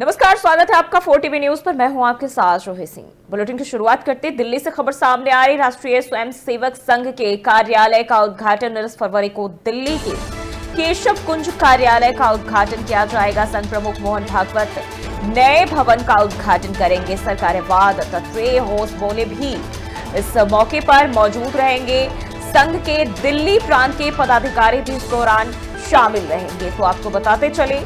नमस्कार, स्वागत है आपका 4 टीवी न्यूज पर। मैं हूं आपके साथ रोहित सिंह। बुलेटिन की शुरुआत करते दिल्ली से खबर सामने आ रही। राष्ट्रीय स्वयंसेवक संघ के कार्यालय का उद्घाटन 19 फरवरी को दिल्ली के केशव कुंज कार्यालय का उद्घाटन किया जाएगा। संघ प्रमुख मोहन भागवत नए भवन का उद्घाटन करेंगे। सरकार्यवाद तत्रेय होस बोले भी इस मौके पर मौजूद रहेंगे। संघ के दिल्ली प्रांत के पदाधिकारी भी इस दौरान शामिल रहेंगे। तो आपको बताते चले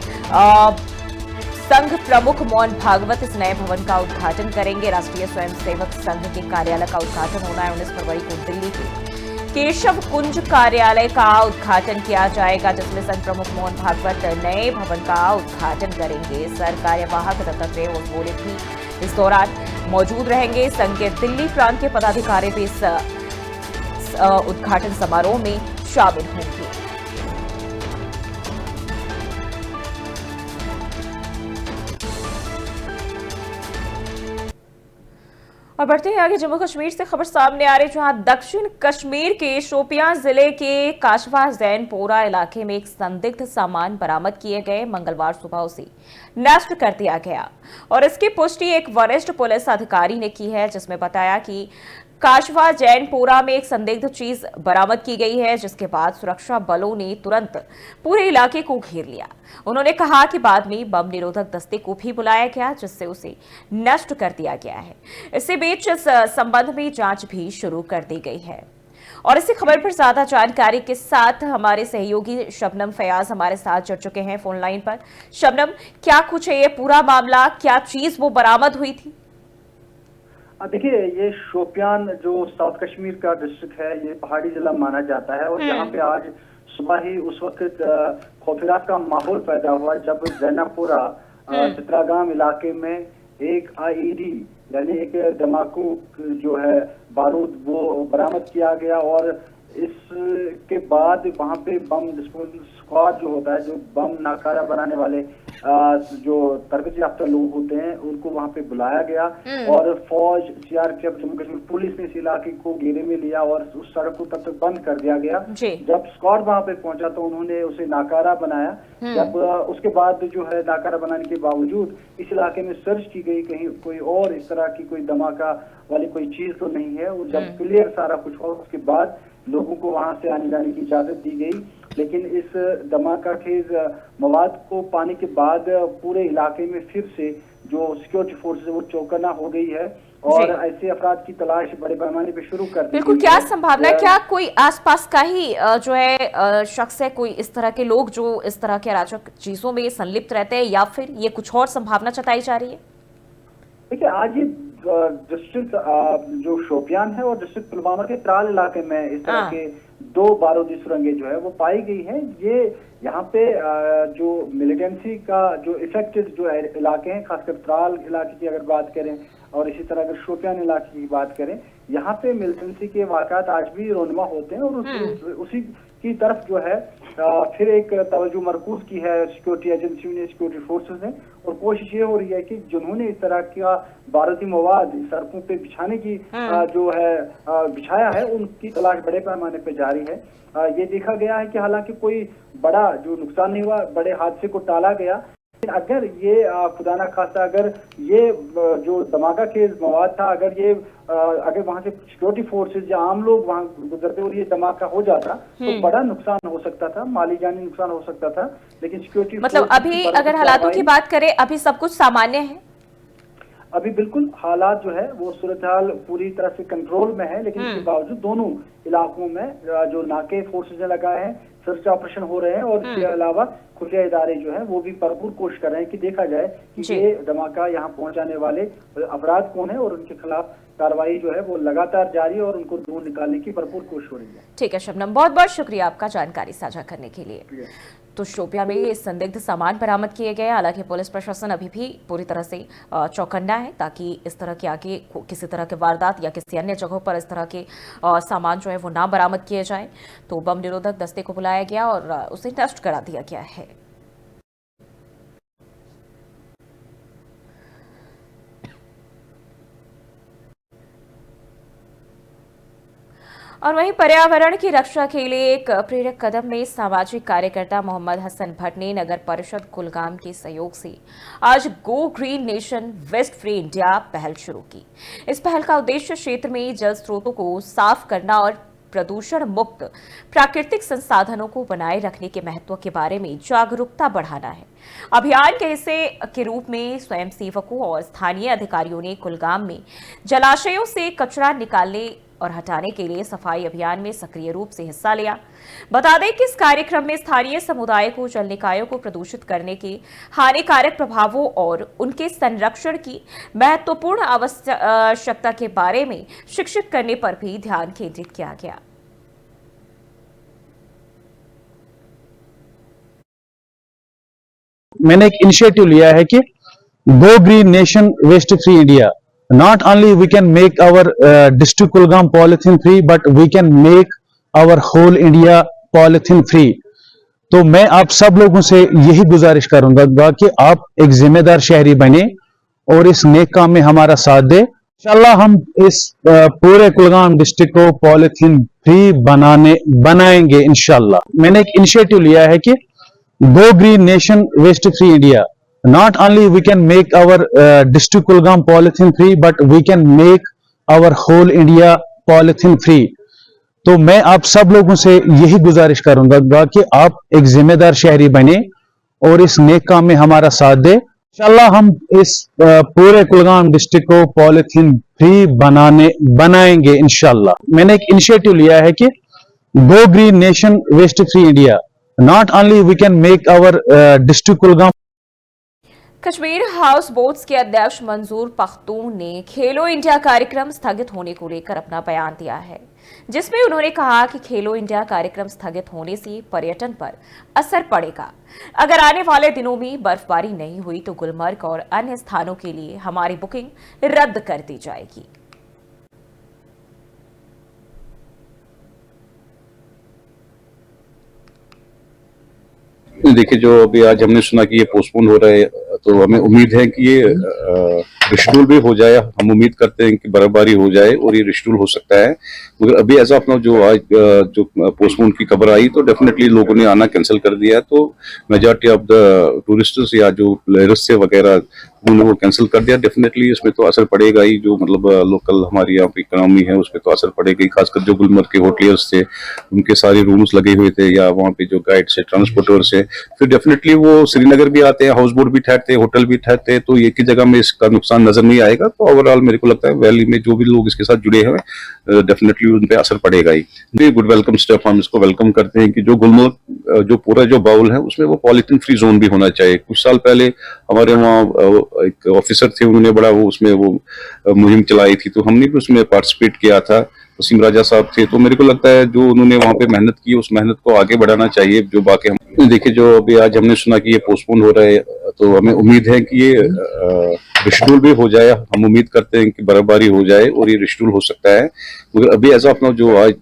संघ प्रमुख मोहन भागवत इस नए भवन का उद्घाटन करेंगे। राष्ट्रीय स्वयंसेवक संघ के कार्यालय का उद्घाटन होना है 19 फरवरी को दिल्ली के केशव कुंज कार्यालय का उद्घाटन किया जाएगा, जिसमें संघ प्रमुख मोहन भागवत नए भवन का उद्घाटन करेंगे। सरकार्यवाहक दत्तात्रेय होसबोले भी इस दौरान मौजूद रहेंगे। संघ के दिल्ली प्रांत के पदाधिकारी भी इस उद्घाटन समारोह में शामिल होंगे। और बढ़ते हैं आगे, जम्मू कश्मीर से खबर सामने आ रही, जहां दक्षिण कश्मीर के शोपियां जिले के काशवा जैनपोरा इलाके में एक संदिग्ध सामान बरामद किए गए। मंगलवार सुबह उसे नष्ट कर दिया गया और इसकी पुष्टि एक वरिष्ठ पुलिस अधिकारी ने की है, जिसमें बताया कि काशवा जैनपोरा में एक संदिग्ध चीज बरामद की गई है, जिसके बाद सुरक्षा बलों ने तुरंत पूरे इलाके को घेर लिया। उन्होंने कहा कि बाद में बम निरोधक दस्ते को भी बुलाया गया, जिससे उसे नष्ट कर दिया गया है। इसी बीच इस संबंध में जांच भी शुरू कर दी गई है। और इसी खबर पर ज्यादा जानकारी के साथ हमारे सहयोगी शबनम फयाज हमारे साथ जुड़ चुके हैं फोन लाइन पर। शबनम, क्या कुछ है ये पूरा मामला, क्या चीज वो बरामद हुई थी? देखिए, ये शोपियान जो साउथ कश्मीर का डिस्ट्रिक्ट है, ये पहाड़ी जिला माना जाता है और यहाँ पे आज सुबह ही उस वक्त खौफनाक का माहौल पैदा हुआ जब जैनापुरा चित्रागाम इलाके में एक आईईडी यानी एक धमाकू जो है बारूद वो बरामद किया गया। और इसके बाद वहां पे बम डिस्पोजल स्क्वाड जो होता है, जो बम नाकारा बनाने वाले जो तरबियत याफ्ता लोग होते हैं, उनको वहां पे बुलाया गया और फौज, सीआरपीएफ, जम्मू कश्मीर पुलिस ने इस इलाके को घेरे में लिया और उस सड़क को तब तक बंद कर दिया गया। जब स्क्वाड वहां पे पहुंचा तो उन्होंने उसे नाकारा बनाया। जब उसके बाद जो है नाकारा बनाने के बावजूद इस इलाके में सर्च की गई, कहीं कोई और इस तरह की कोई धमाका वाली कोई चीज तो नहीं है। और जब क्लियर सारा कुछ हुआ उसके बाद लोगों को वहां से आने जाने की इजाजत दी गई। लेकिन इस धमाका खेज मवाद को पाने के बाद पूरे इलाके में फिर से जो सिक्योरिटी फोर्सेस वो चौकन्ना हो गई है और ऐसे अफराद की तलाश बड़े पैमाने पे शुरू कर दी। बिल्कुल, क्या संभावना है, क्या कोई आसपास का ही जो है शख्स है, कोई इस तरह के लोग जो इस तरह के अराजक चीजों में संलिप्त रहते हैं, या फिर ये कुछ और संभावना जताई जा रही है? देखिए, आज ये डिस्ट्रिक्ट जो शोपियान है और डिस्ट्रिक्ट पुलवामा के त्राल इलाके में इस तरह के दो बारूदी सुरंगें जो है वो पाई गई है। ये यहाँ पे जो मिलिटेंसी का जो इफेक्टेड जो इलाके हैं, खासकर त्राल इलाके की अगर बात करें और इसी तरह अगर शोपियान इलाके की बात करें, यहाँ पे मिलिटेंसी के वाक़ात आज भी रोनुमा होते हैं और उसी की तरफ जो है फिर एक तवज्जो मरकूज की है सिक्योरिटी एजेंसी ने, सिक्योरिटी फोर्सेस ने। और कोशिश ये हो रही है कि जिन्होंने इस तरह का बारूदी मवाद सड़कों पे बिछाने की जो है बिछाया है, उनकी तलाश बड़े पैमाने पे जारी है। ये देखा गया है कि हालांकि कोई बड़ा जो नुकसान नहीं हुआ, बड़े हादसे को टाला गया। अगर ये खुदा ना खास्ता अगर ये जो धमाका के मवाद था, अगर वहां से सिक्योरिटी फोर्सेज या आम लोग वहां गुजरते और ये धमाका हो जाता तो बड़ा नुकसान हो सकता था, माली जानी नुकसान हो सकता था। लेकिन सिक्योरिटी मतलब अभी अगर हालातों की बात करें, अभी सब कुछ सामान्य है? अभी बिल्कुल हालात जो है वो सूरत हाल पूरी तरह से कंट्रोल में है, लेकिन इसके बावजूद दोनों इलाकों में जो नाके फोर्सेज लगाए हैं, सर्च ऑपरेशन हो रहे हैं और इसके अलावा खुफिया इदारे जो है वो भी भरपूर कोशिश कर रहे हैं कि देखा जाए कि ये धमाका यहाँ पहुंचाने वाले अपराध कौन है और उनके खिलाफ कार्रवाई जो है वो लगातार जारी है और उनको ढूंढ निकालने की भरपूर कोशिश हो रही है। ठीक है शबनम, बहुत बहुत शुक्रिया आपका जानकारी साझा करने के लिए। तो शोपियां में ये संदिग्ध सामान बरामद किए गए। हालांकि पुलिस प्रशासन अभी भी पूरी तरह से चौकन्ना है, ताकि इस तरह के आगे किसी तरह के वारदात या किसी अन्य जगहों पर इस तरह के सामान जो है वो ना बरामद किए जाए। तो बम निरोधक दस्ते को बुलाया गया और उसे नष्ट करा दिया गया है। और वहीं पर्यावरण की रक्षा के लिए एक प्रेरक कदम में सामाजिक कार्यकर्ता मोहम्मद हसन भट्ट ने नगर परिषद कुलगाम के सहयोग से आज go green nation waste free India पहल शुरू की। इस पहल का उद्देश्य क्षेत्र में जल स्रोतों को साफ करना और प्रदूषण मुक्त प्राकृतिक संसाधनों को बनाए रखने के महत्व के बारे में जागरूकता बढ़ाना है। अभियान के हिस्से के रूप में स्वयंसेवकों और स्थानीय अधिकारियों ने कुलगाम में जलाशयों से कचरा निकालने और हटाने के लिए सफाई अभियान में सक्रिय रूप से हिस्सा लिया। बता दें कि इस कार्यक्रम में स्थानीय समुदाय को जल निकायों को प्रदूषित करने के हानिकारक प्रभावों और उनके संरक्षण की महत्वपूर्ण आवश्यकता के बारे में शिक्षित करने पर भी ध्यान केंद्रित किया गया। मैंने एक इनिशिएटिव लिया है कि go green nation waste free India. Not only we can make our district Kulgam polythene free, but we can make our whole India polythene free. तो मैं आप सब लोगों से यही गुजारिश करूंगा कि आप एक जिम्मेदार शहरी बने और इस नेक काम में हमारा साथ दे। इंशाल्लाह हम इस पूरे कुलगाम डिस्ट्रिक्ट को पॉलिथीन फ्री बनाएंगे इंशाल्लाह। मैंने एक इनिशिएटिव लिया है कि go green nation waste free India. Not only we can make our district Kulgam polythene free, but we can make our whole India polythene free. तो मैं आप सब लोगों से यही गुजारिश करूंगा कि आप एक जिम्मेदार शहरी बने और इस नेक काम में हमारा साथ दे। इंशाल्लाह हम इस पूरे कुलगाम डिस्ट्रिक्ट को पॉलिथीन फ्री बनाएंगे इंशाल्लाह। मैंने एक इनिशिएटिव लिया है कि go green nation waste free India. Not only we can make our district Kulgam Kashmir house boats के अध्यक्ष मंजूर पख्तून ने खेलो इंडिया कार्यक्रम स्थगित होने को लेकर अपना बयान दिया है, जिसमें उन्होंने कहा कि खेलो इंडिया कार्यक्रम स्थगित होने से पर्यटन पर असर पड़ेगा। अगर आने वाले दिनों में बर्फबारी नहीं हुई तो गुलमर्ग और अन्य स्थानों के लिए हमारी बुकिंग रद्द कर दी जाएगी। देखिए, जो अभी आज हमने सुना कि ये पोस्टपोन हो रहा है, तो हमें उम्मीद है कि ये रिशेड्यूल भी हो जाए। हम उम्मीद करते हैं कि बर्फबारी हो जाए और ये रिशेड्यूल हो सकता है, मगर अभी एज ऑफ नाउ जो आज जो पोस्टपोन की खबर आई तो डेफिनेटली लोगों ने आना कैंसिल कर दिया है। तो मेजॉरिटी ऑफ द टूरिस्टर्स या जो प्लेयर्स से वगैरह उन्होंने वो कैंसिल कर दिया। डेफिनेटली इसमें तो असर पड़ेगा ही, जो मतलब लोकल हमारी यहाँ पे इकोनॉमी है उस पर तो असर पड़ेगा ही। खासकर जो गुलमर्ग के होटलियर्स थे उनके सारे रूम्स लगे हुए थे, या वहाँ पे जो गाइड से ट्रांसपोर्टर्स है, फिर डेफिनेटली वो श्रीनगर भी आते हैं, हाउस बोट भी ठहरते हैं, होटल भी ठहरते हैं, तो एक ही जगह में इसका नुकसान नजर नहीं आएगा। तो ओवरऑल मेरे को लगता है वैली में जो भी लोग इसके साथ जुड़े हैं डेफिनेटली उन पे असर पड़ेगा ही। गुड वेलकम स्टेप, हम इसको वेलकम करते हैं कि जो गुलमर्ग जो पूरा जो बाउल है उसमें वो पॉलिथीन फ्री जोन भी होना चाहिए। कुछ साल पहले हमारे वहाँ एक ऑफिसर थे, उन्होंने बड़ा वो उसमें वो मुहिम चलाई थी, तो हमने भी उसमें पार्टिसिपेट किया था। वसीम राजा साहब थे, तो मेरे को लगता है जो उन्होंने वहाँ पे मेहनत की उस मेहनत को आगे बढ़ाना चाहिए। जो बाकी हम देखिए, जो अभी आज हमने सुना कि ये पोस्टपोन हो रहा है, तो हमें उम्मीद है कि ये रिशेड्यूल भी हो जाए। हम उम्मीद करते हैं कि बर्फबारी हो जाए और ये रिशेड्यूल हो सकता है, मगर अभी एज ऑफ नाउ जो आज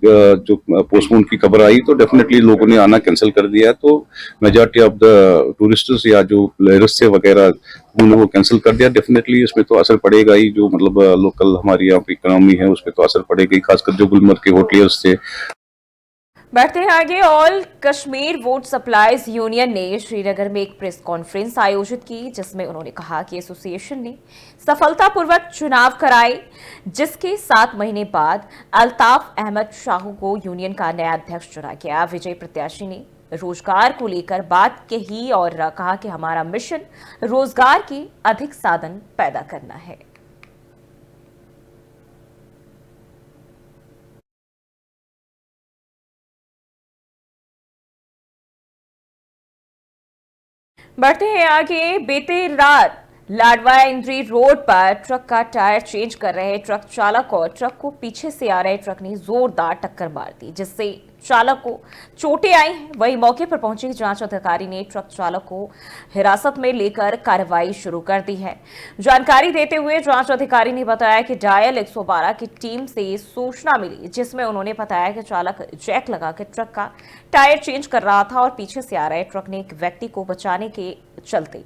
जो पोस्टपोन की खबर आई तो डेफिनेटली लोगों ने आना कैंसिल कर दिया है। तो मेजॉरिटी ऑफ द टूरिस्टर्स या जो प्लेयर्स थे वगैरह उन्होंने वो कैंसिल कर दिया। डेफिनेटली इसमें तो असर पड़ेगा ही, जो मतलब लोकल हमारी यहाँ पे इकोनॉमी है उस पर तो असर पड़ेगा ही। खासकर जो गुलमर्ग के होटलियर्स थे। बढ़ते हैं आगे। All Kashmir vote supplies union ने श्रीनगर में एक प्रेस कॉन्फ्रेंस आयोजित की, जिसमें उन्होंने कहा कि एसोसिएशन ने सफलतापूर्वक चुनाव कराए, जिसके 7 महीने बाद अल्ताफ अहमद शाहू को यूनियन का नया अध्यक्ष चुना गया। विजयी प्रत्याशी ने रोजगार को लेकर बात कही और कहा कि हमारा मिशन रोजगार के अधिक साधन पैदा करना है। बढ़ते हैं आगे। बीते रात लाडवा इंद्री रोड पर ट्रक का टायर चेंज कर रहे ट्रक चालक और ट्रक को पीछे से आ रहे ट्रक ने जोरदार टक्कर मार दी, जिससे चालक को चोटें आई हैं। वहीं मौके पर पहुंचे जांच अधिकारी ने ट्रक चालक को हिरासत में लेकर कार्रवाई शुरू कर दी है। जानकारी देते हुए जांच अधिकारी ने बताया कि डायल 112 की टीम से सूचना मिली, जिसमें उन्होंने बताया कि चालक जैक लगाकर ट्रक का टायर चेंज कर रहा था और पीछे से आ रहे ट्रक ने एक व्यक्ति को बचाने के चलते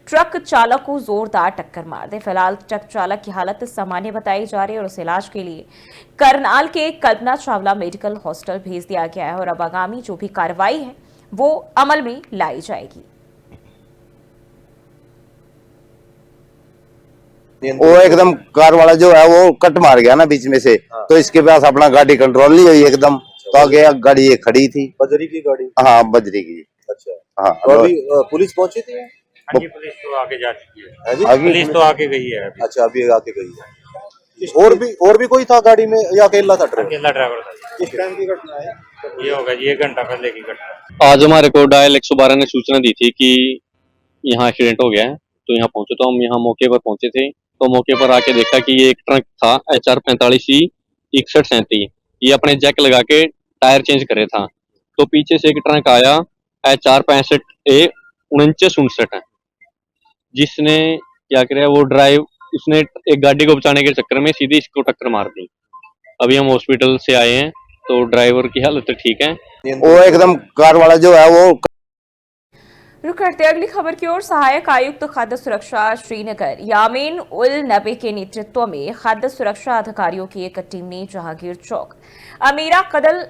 ट्रक चालक को जोरदार टक्कर मार दी। फिलहाल ट्रक चालक की हालत सामान्य बताई जा रही है और उसे इलाज के लिए करनाल के कल्पना चावला मेडिकल हॉस्पिटल भेज दिया गया है और अब आगामी जो भी कार्रवाई है वो अमल में लाई जाएगी। वो एकदम कार वाला जो है वो कट मार गया ना बीच में से। तो इसके पास अपना गाड़ी कंट्रोल नहीं हुई एकदम। तो आगे गाड़ी ये खड़ी थी, बजरी की गाड़ी। हाँ बजरी की। अच्छा हाँ तो अभी पुलिस पहुंची थी? हाँ जी, पुलिस तो आके जा चुकी है। जी? पुलिस तो आके गई है अभी। अच्छा अभी आके गई है। और भी कोई था गाड़ी में या अकेला था ड्राइवर? अकेला ड्राइवर था। किस टाइम की घटना है? ये होगा जी 1 घंटा पहले की घटना। आज हमारे को डायल 112 ने सूचना दी थी कि यहाँ एक्सीडेंट हो गया है, तो यहाँ पहुंचे। तो हम यहाँ मौके पर पहुंचे थे, तो मौके पर आके देखा कि ये एक ट्रक था HR 45C 6137। ये अपने जैक लगा के टायर चेंज करे था। तो पीछे से एक ट्रक आया HR 65A 4969 है, जिसने क्या किया, वो उसने एक गाड़ी को बचाने के चक्कर में सीधी इसको टक्कर मार दी। अभी हम हॉस्पिटल से आए हैं, तो ड्राइवर की हालत ठीक है। वो एकदम कार वाला जो है वो। रुक करते अगली खबर की ओर। सहायक आयुक्त खाद्य सुरक्षा श्रीनगर यामीन उल नबी के नेतृत्व में खाद्य सुरक्षा अधिकारियों की एक टीम ने जहांगीर चौक, अमीरा कदल,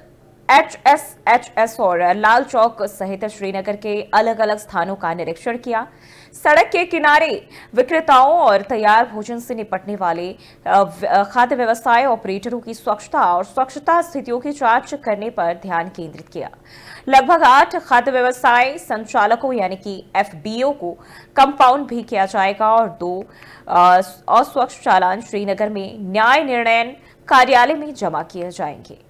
HSHS और लाल चौक सहित श्रीनगर के अलग अलग स्थानों का निरीक्षण किया। सड़क के किनारे विक्रेताओं और तैयार भोजन से निपटने वाले खाद्य व्यवसाय ऑपरेटरों की स्वच्छता और स्वच्छता स्थितियों की जांच करने पर ध्यान केंद्रित किया। लगभग 8 खाद्य व्यवसाय संचालकों यानी कि FBO को कंपाउंड भी किया जाएगा और 2 अस्वच्छ चालान श्रीनगर में न्याय निर्णय कार्यालय में जमा किए जाएंगे।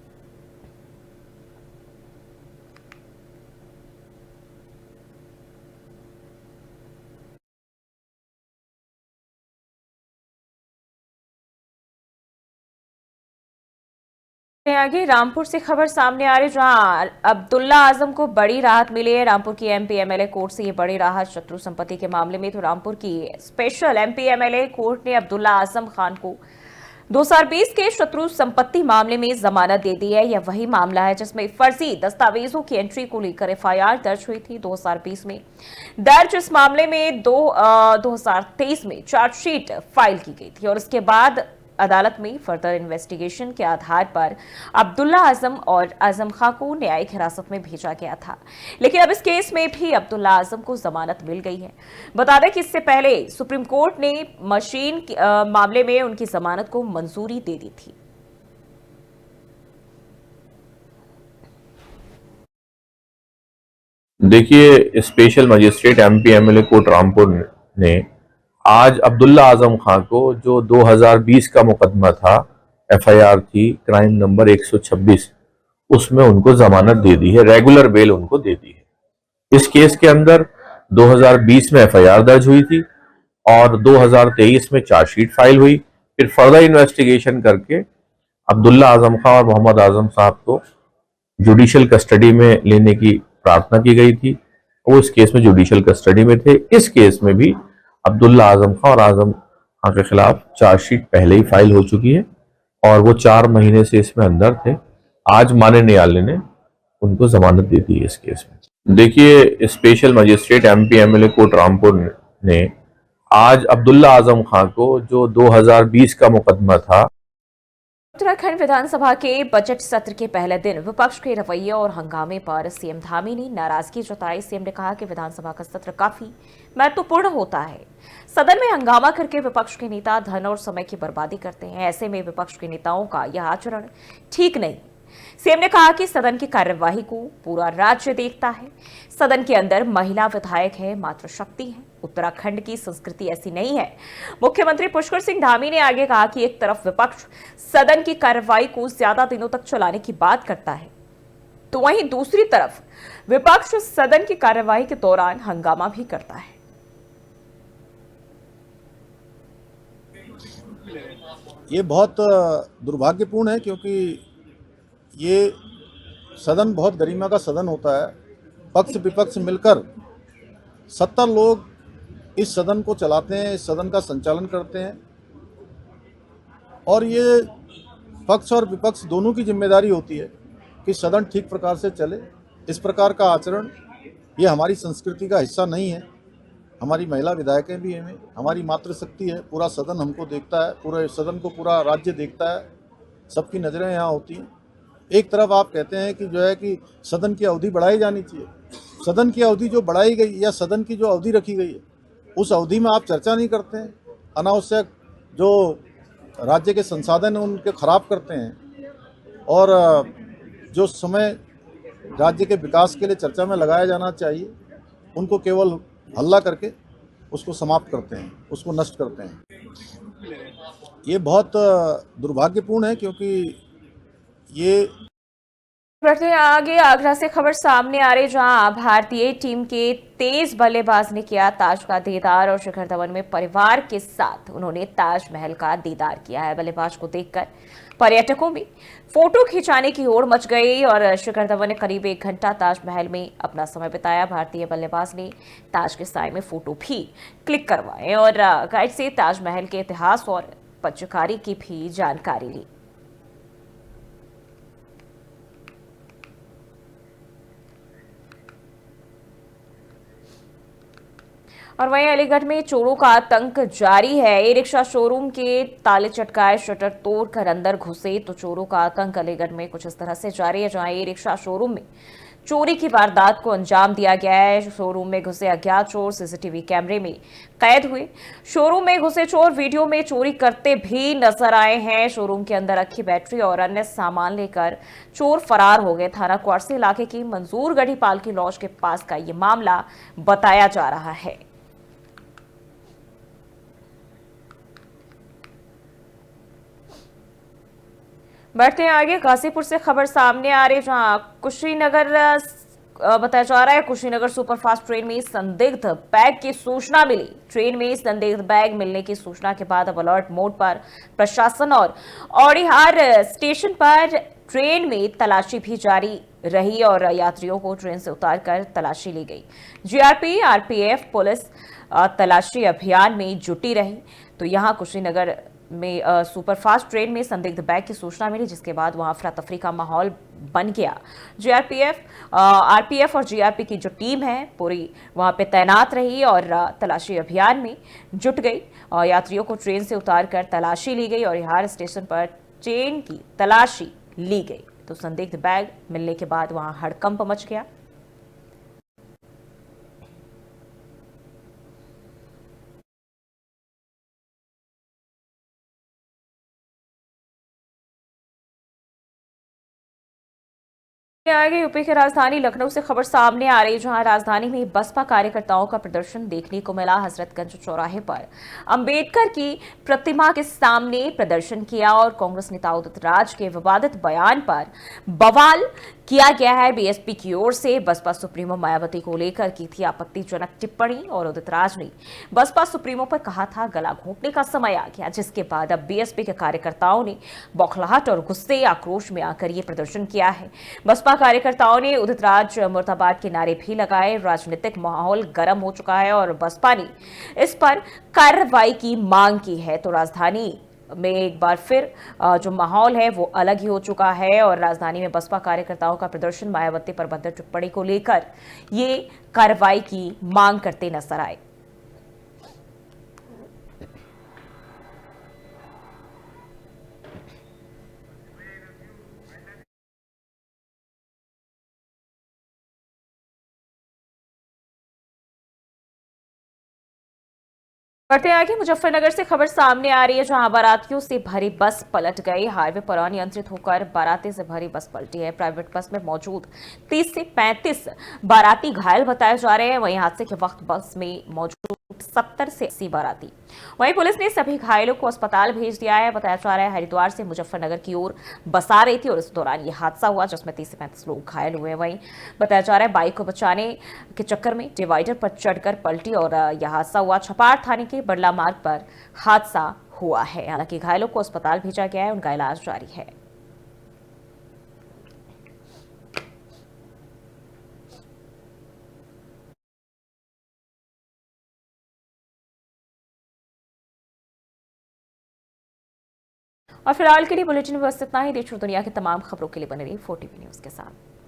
आगे रामपुर से खबर सामने आ रही, जहां अब्दुल्ला आजम को बड़ी राहत मिली है। रामपुर की MP MLA कोर्ट से ये बड़ी राहत शत्रु संपत्ति के मामले में। तो रामपुर की स्पेशल MP MLA कोर्ट ने अब्दुल्ला आजम खान को 2020 के शत्रु संपत्ति मामले में जमानत दे दी है। यह वही मामला है जिसमें फर्जी दस्तावेजों की एंट्री को लेकर FIR दर्ज हुई थी 2020 में। दर्ज इस मामले में 2023 में चार्जशीट फाइल की गई थी और उसके बाद अदालत में फर्दर इन्वेस्टिगेशन के आधार पर अब्दुल्ला आजम और आजम खां को न्यायिक हिरासत में भेजा गया था। लेकिन अब इस केस में भी अब्दुल्ला आजम को जमानत मिल गई है। बता दें कि इससे पहले सुप्रीम कोर्ट ने मशीन मामले में उनकी जमानत को मंजूरी दे दी थी। देखिए, special magistrate MP MLA court Rampur ने आज अब्दुल्ला आजम खान को, जो 2020 का मुकदमा था, FIR थी क्राइम नंबर 126, उसमें उनको जमानत दे दी है, रेगुलर बेल उनको दे दी है। इस केस के अंदर 2020 में FIR दर्ज हुई थी और 2023 में चार्जशीट फाइल हुई। फिर फर्दर इन्वेस्टिगेशन करके अब्दुल्ला आजम खान और मोहम्मद आजम साहब को जुडिशियल कस्टडी में लेने की प्रार्थना की गई थी। वो इस केस में जुडिशियल कस्टडी में थे। इस केस में भी अब्दुल्ला आजम खान और आजम खान के खिलाफ चार्जशीट पहले ही फाइल हो चुकी है और वो 4 महीने से इसमें अंदर थे। आज माननीय न्यायालय ने उनको जमानत दे दी है इस केस में। देखिए, special magistrate MP MLA court Rampur ने आज अब्दुल्ला आजम खान को, जो 2020 का मुकदमा था। उत्तराखंड विधानसभा के बजट सत्र के पहले दिन विपक्ष के रवैये और हंगामे पर CM धामी ने नाराजगी जताई। CM ने कहा कि विधानसभा का सत्र काफी महत्वपूर्ण होता है। सदन में हंगामा करके विपक्ष के नेता धन और समय की बर्बादी करते हैं। ऐसे में विपक्ष के नेताओं का यह आचरण ठीक नहीं। CM ने कहा कि सदन की कार्यवाही को पूरा राज्य देखता है। सदन के अंदर महिला विधायक है, मातृशक्ति है। उत्तराखंड की संस्कृति ऐसी नहीं है। मुख्यमंत्री पुष्कर सिंह धामी ने आगे कहा कि एक तरफ विपक्ष सदन की कार्यवाही को ज्यादा दिनों तक चलाने की बात करता है, तो वहीं दूसरी तरफ विपक्ष सदन की कार्यवाही के दौरान हंगामा भी करता है। ये बहुत दुर्भाग्यपूर्ण है, क्योंकि ये सदन बहुत गरिमा का सदन होता है। पक्ष विपक्ष मिलकर 70 लोग इस सदन को चलाते हैं, इस सदन का संचालन करते हैं और ये पक्ष और विपक्ष दोनों की जिम्मेदारी होती है कि सदन ठीक प्रकार से चले। इस प्रकार का आचरण ये हमारी संस्कृति का हिस्सा नहीं है हमारी महिला विधायकें भी हैं, हमारी मातृशक्ति है, पूरा सदन हमको देखता है, पूरे सदन को पूरा राज्य देखता है, सबकी नज़रें यहाँ होती हैं। एक तरफ आप कहते हैं कि जो है कि सदन की अवधि बढ़ाई जानी चाहिए, सदन की अवधि जो बढ़ाई गई या सदन की जो अवधि रखी गई है उस अवधि में आप चर्चा नहीं करते हैं, अनावश्यक जो राज्य के संसाधन हैं उनके खराब करते हैं और जो समय राज्य के विकास के लिए चर्चा में लगाया जाना चाहिए उनको केवल हल्ला करके उसको समाप्त करते हैं, उसको नष्ट करते हैं। ये बहुत दुर्भाग्यपूर्ण है क्योंकि ये बढ़ते हैं आगे। आगरा से खबर सामने आ रही जहां भारतीय टीम के तेज बल्लेबाज ने किया ताज का दीदार और शिखर धवन में परिवार के साथ उन्होंने ताजमहल का दीदार किया है। बल्लेबाज को देखकर पर्यटकों में फोटो खिंचाने की होड़ मच गई और शिखर धवन ने करीब 1 घंटा ताजमहल में अपना समय बिताया। भारतीय बल्लेबाज ने ताज के साए में फोटो भी क्लिक करवाए और गाइड से ताजमहल के इतिहास और पत्रकारी की भी जानकारी ली। और वहीं अलीगढ़ में चोरों का आतंक जारी है। ई रिक्शा शोरूम के ताले चटकाए, शटर तोड़कर अंदर घुसे तो चोरों का आतंक अलीगढ़ में कुछ इस तरह से जारी है जहां ई रिक्शा शोरूम में चोरी की वारदात को अंजाम दिया गया है। शोरूम में घुसे अज्ञात चोर सीसीटीवी कैमरे में कैद हुए। शोरूम में घुसे चोर वीडियो में चोरी करते भी नजर आए हैं। शोरूम के अंदर रखी बैटरी और अन्य सामान लेकर चोर फरार हो गए। थाना क्वारसी इलाके की मंजूरगढ़ी पालकी लॉज के पास का ये मामला बताया जा रहा है। बढ़ते हैं आगे। गाजीपुर से खबर सामने आ रही है जहां कुशीनगर बताया जा रहा है कुशीनगर सुपरफास्ट ट्रेन में संदिग्ध बैग की सूचना मिली। ट्रेन में संदिग्ध बैग मिलने की सूचना के बाद अब अलर्ट मोड पर प्रशासन और औड़िहार स्टेशन पर ट्रेन में तलाशी भी जारी रही और यात्रियों को ट्रेन से उतारकर तलाशी ली गई। जीआरपी, आरपीएफ, पुलिस तलाशी अभियान में जुटी रही। तो यहां कुशीनगर में सुपरफास्ट ट्रेन में संदिग्ध बैग की सूचना मिली जिसके बाद वहां अफरा तफरी का माहौल बन गया। जीआरपीएफ, आरपीएफ और जीआरपी की जो टीम है पूरी वहां पे तैनात रही और तलाशी अभियान में जुट गई और यात्रियों को ट्रेन से उतारकर तलाशी ली गई और बिहार स्टेशन पर ट्रेन की तलाशी ली गई। तो संदिग्ध बैग मिलने के बाद वहां हड़कंप मच गया। आगे यूपी की राजधानी लखनऊ से खबर सामने आ रही जहां राजधानी में बसपा कार्यकर्ताओं का प्रदर्शन देखने को मिला। हजरतगंज चौराहे पर अंबेडकर की प्रतिमा के सामने प्रदर्शन किया और कांग्रेस नेता उदित राज के विवादित बयान पर बवाल किया गया है। बीएसपी की ओर से बसपा सुप्रीमो मायावती को लेकर की थी आपत्तिजनक टिप्पणी और उदित राज ने बसपा सुप्रीमो पर कहा था गला घोंटने का समय आ गया, जिसके बाद अब बीएसपी के कार्यकर्ताओं ने बौखलाहट और गुस्से आक्रोश में आकर ये प्रदर्शन किया है। बसपा कार्यकर्ताओं ने उदित राज मुर्दाबाद के नारे भी लगाए। राजनीतिक माहौल गर्म हो चुका है और बसपा ने इस पर कार्रवाई की मांग की है। तो राजधानी में एक बार फिर जो माहौल है वो अलग ही हो चुका है और राजधानी में बसपा कार्यकर्ताओं का प्रदर्शन मायावती पर भद्र टिप्पणी को लेकर ये कार्रवाई की मांग करते नजर आए। बढ़ते आगे मुजफ्फरनगर से खबर सामने आ रही है जहां बारातियों से भरी बस पलट गई। हाईवे पर अनियंत्रित होकर बाराती से भरी बस पलटी है। प्राइवेट बस में मौजूद 30 से 35 बाराती घायल बताए जा रहे हैं। वहीं हादसे के वक्त बस में मौजूद 70 से 80 बाराती। वहीं पुलिस ने सभी घायलों को अस्पताल भेज दिया है। बताया जा रहा है हरिद्वार से मुजफ्फरनगर की ओर बस आ रही थी और इस दौरान ये हादसा हुआ जिसमें 30 से 35 लोग घायल हुए। वहीं बताया जा रहा है बाइक को बचाने के चक्कर में डिवाइडर पर चढ़कर पलटी और यह हादसा हुआ। छपार थाने के बड़ला मार्ग पर हादसा हुआ है। हालांकि घायलों को अस्पताल भेजा गया है, उनका इलाज जारी है। और फिलहाल के लिए बुलेटिन में बस इतना ही। देश और दुनिया की तमाम खबरों के लिए बने रहिए 4TV न्यूज के साथ।